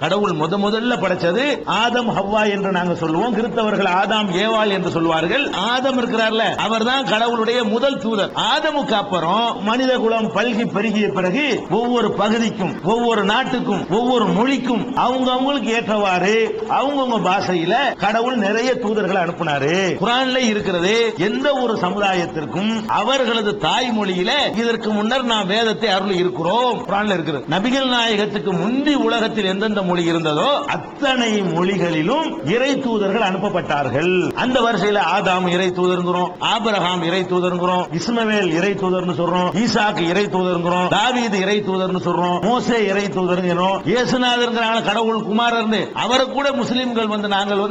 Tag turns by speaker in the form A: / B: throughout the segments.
A: கடவுள் முதல்ல படைச்சது ஆதம் ஹவ்வா என்று நாங்க சொல்லுவோம். கிறிஸ்தவர்கள் ஆதாம் ஏவாள் என்று சொல்வார்கள். ஆதம் இருக்கிறார்ல, அவர்தான் கடவுளுடைய முதல் தூதர். ஆதமுக்கு அப்புறம் மனித குலம் பல்கி பெருகிய பிறகு ஒவ்வொரு பகுதிக்கும், ஒவ்வொரு நாட்டுக்கும், ஒவ்வொரு மொழிக்கும் அவங்களுக்கு ஏற்றவாறு அவங்கவுங்க பாஷையில கடவுள் நிறைய தூதர்களை அனுப்பினாரு. குர்ஆன்ல இருக்கிறது. எந்த ஒரு சமுதாயத்திற்கும் அவர்களது தாய்மொழியில இதற்கு முன்னர் நாம் வேதத்தை அருள் இருக்கிறோம். குர்ஆன்ல இருக்கிறது. நபிகள் நாயகத்துக்கு முந்தி உலகத்தில் எந்தெந்த மொழி இருந்ததோ அத்தனை மொழிகளிலும் இறை தூதர்கள் அனுப்பப்பட்டார்கள். அந்த வரிசையில் ஆதாம் இறை தூதர்ங்கிறோம், ஆபிரகாம் இறை தூதர்ங்கிறோம், இஸ்மவேல் இறை தூதர்னு சொல்றோம், ஈசாக்கு இறை தூதர்ங்கிறோம், தாவீது இறை தூதர்னு சொல்றோம், மோசே இறை தூதர்ங்கிறோம், இயேசுநாதர்ங்கறான கடவுள் குமாரர்னு அவரை கூட முஸ்லிம்கள் நாங்கள்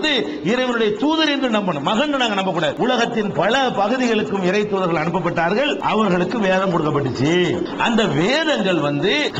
A: இறைவனுடைய தூதர் என்று நம்பணும். மகன் நாங்க நம்ப கூடாது. உலகத்தின் பல பகுதிகளுக்கும் இறை தூதர்கள் அனுப்பப்பட்டார்கள். அவர்களுக்கு வேதம் கொடுக்கப்பட்டுச்சு. அந்த வேதங்கள்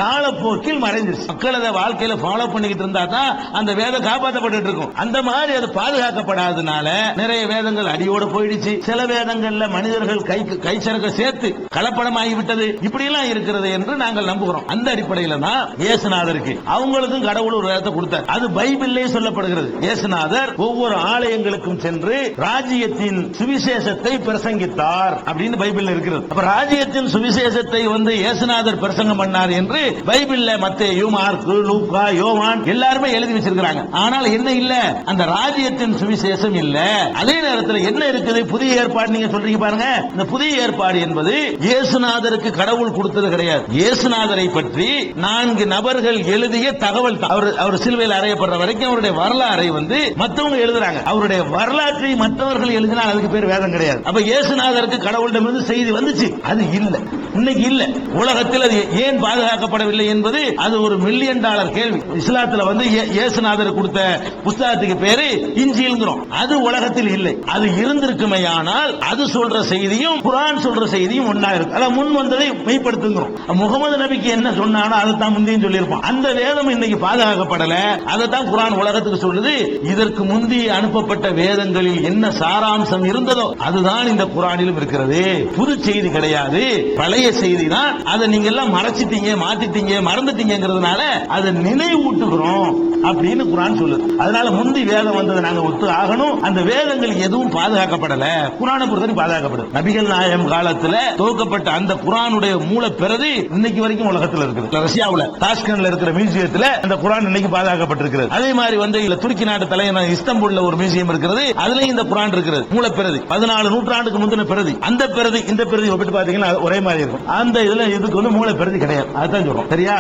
A: காலப்போக்கில் மறைஞ்சிருச்சு. மக்கள் அதை வாழ்க்கையில ஃபாலோ பண்ணிக்கிட்டு இருந்தா தான் அந்த வேதம் காப்பாற்றப்பட்டு இருக்கும். அந்த மாதிரி அது பாதுகாக்கப்படாதனால நிறைய வேதங்கள் அடியோட போயிடுச்சு. சில வேதங்கள்ல மனிதர்கள் கை சரக்க சேர்த்து கலப்படமாகிவிட்டது. இப்படி எல்லாம் இருக்கிறது என்று நாங்கள் நம்புகிறோம். அந்த அடிப்படையில் தான் இயேசுநாதருக்கு அவங்களுக்கும் கடவுள் ஒரு வேதத்தை கொடுத்தார். அது பைபிளிலே சொல்லப்படுகிறது. இயேசுநாதர் ஒவ்வொரு ஆலயங்களுக்கும் சென்று ராஜ்யத்தின் சுவிசேஷத்தை பிரசங்கித்தார் அப்படின்னு பைபிள் இருக்கிறது. அப்ப ராஜ்யத்தின் சுவிசேஷத்தை இயேசுநாதர் பிரசங்கம் பண்ணார் என்று பைபிள்ல மத்தேயு, மார்க்கு, லூக்கா, யோவான் எல்லாருமே எழுதி வச்சிருக்காங்க. ஆனால் என்ன இல்ல, அந்த ராஜ்யத்தின் சுவிசேஷம் இல்ல. அதே நேரத்தில் என்ன இருக்குது? புதிய ஏற்பாடு நீங்க சொல்றீங்க பாருங்க. இந்த புதிய ஏற்பாடு என்பது இயேசுநாதருக்கு கடவுள் கொடுத்தது கிடையாது. இயேசுநாதரை பற்றி 4 நபர்கள் எழுதிய தகவல். அவர் சிலுவையில் அறையப்படுற வரைக்கும் அவருடைய வரலாறை மற்றவங்க எழுதுறாங்க. அவருடைய வரலாற்றை மற்றவர்கள் எழுதினால் அதுக்கு பேர் வேதம் கிடையாது. அப்ப இயேசுநாதருக்கு கடவுளிடமிருந்து செய்தி வந்துச்சு. அது இல்ல, இன்னைக்கு இல்ல. உலகத்தில் அது ஏன் பாதுகாக்கப்படவில்லை என்பது அது ஒரு $1 மில்லியன் கேள்வி. இஸ்லாத்துல இயேசுநாதர் கொடுத்த புத்தகத்துக்கு பேரு இன்ஜீல்ங்கிறோம். அது உலகத்தில் இல்லை. அது இருந்திருக்குமேயானால் அது சொல்ற செய்தியும் குர்ஆன் சொல்ற செய்தியும் ஒண்ணா இருக்கு. அத முன் வந்ததை மெய்ப்படுத்துகிறோம். முகமது நபிக்கு என்ன சொன்னானோ அதை தான் முந்தையும் சொல்லியிருப்பான். அந்த வேதம் இன்னைக்கு பாதுகாக்கப்படல. அதை தான் குர்ஆன் உலகத்துக்கு சொல்லுது. இதற்கு முந்தி அனுப்பப்பட்ட வேதங்களில் என்ன சாராம்சம் இருந்ததோ அதுதான் இந்த குர்ஆனிலும் இருக்கிறது. புது செய்தி கிடையாது, பழைய செய்தி தான். அதை நீங்க எல்லாம் மறைச்சிட்டீங்க, மாத்திட்டீங்க, மறந்துட்டீங்கிறதுனால அதை நினைவூட்டுகிறோம் அப்படின்னு குர்ஆன் சொல்லுது. அதனால முந்தி வேதம் வந்ததை நாங்க ஒத்து ஆகணும். அந்த வேதங்கள் எதுவும் பாதுகாக்கப்படல. குர்ஆனை பொறுத்தவரை பாதுகாக்கப்படுது. நபிகள் நாயகம் காலத்துல துவக்கப்பட்ட அந்த குர்ஆனுடைய மூல பிரதி இன்னைக்கு வரைக்கும் உலகத்தில் இருக்குது. ரஷ்யாவுல தாஷ்கண்ட்ல இருக்கிற மியூசியத்துல அந்த குர்ஆன் இன்னைக்கு பாதுகாக்கப்பட்டிருக்கிறது. அதே மாதிரி துருக்கி நாட்டு தலைநகர் இஸ்தாம்புல்ல ஒரு மியூசியம் இருக்கிறது. அதுலயும் இந்த குர்ஆன் இருக்கிறது. மூல பிரதி 14 நூற்றாண்டுக்கு முந்தின பிரதி. அந்த பிரதி இந்த பிரதி ஒப்பிட்டு பாத்தீங்கன்னா ஒரே மாதிரி இருக்கும். அந்த இதுல இதுக்கு மூல பிரதி கிடையாது. அதுதான் சொல்றோம். சரியா?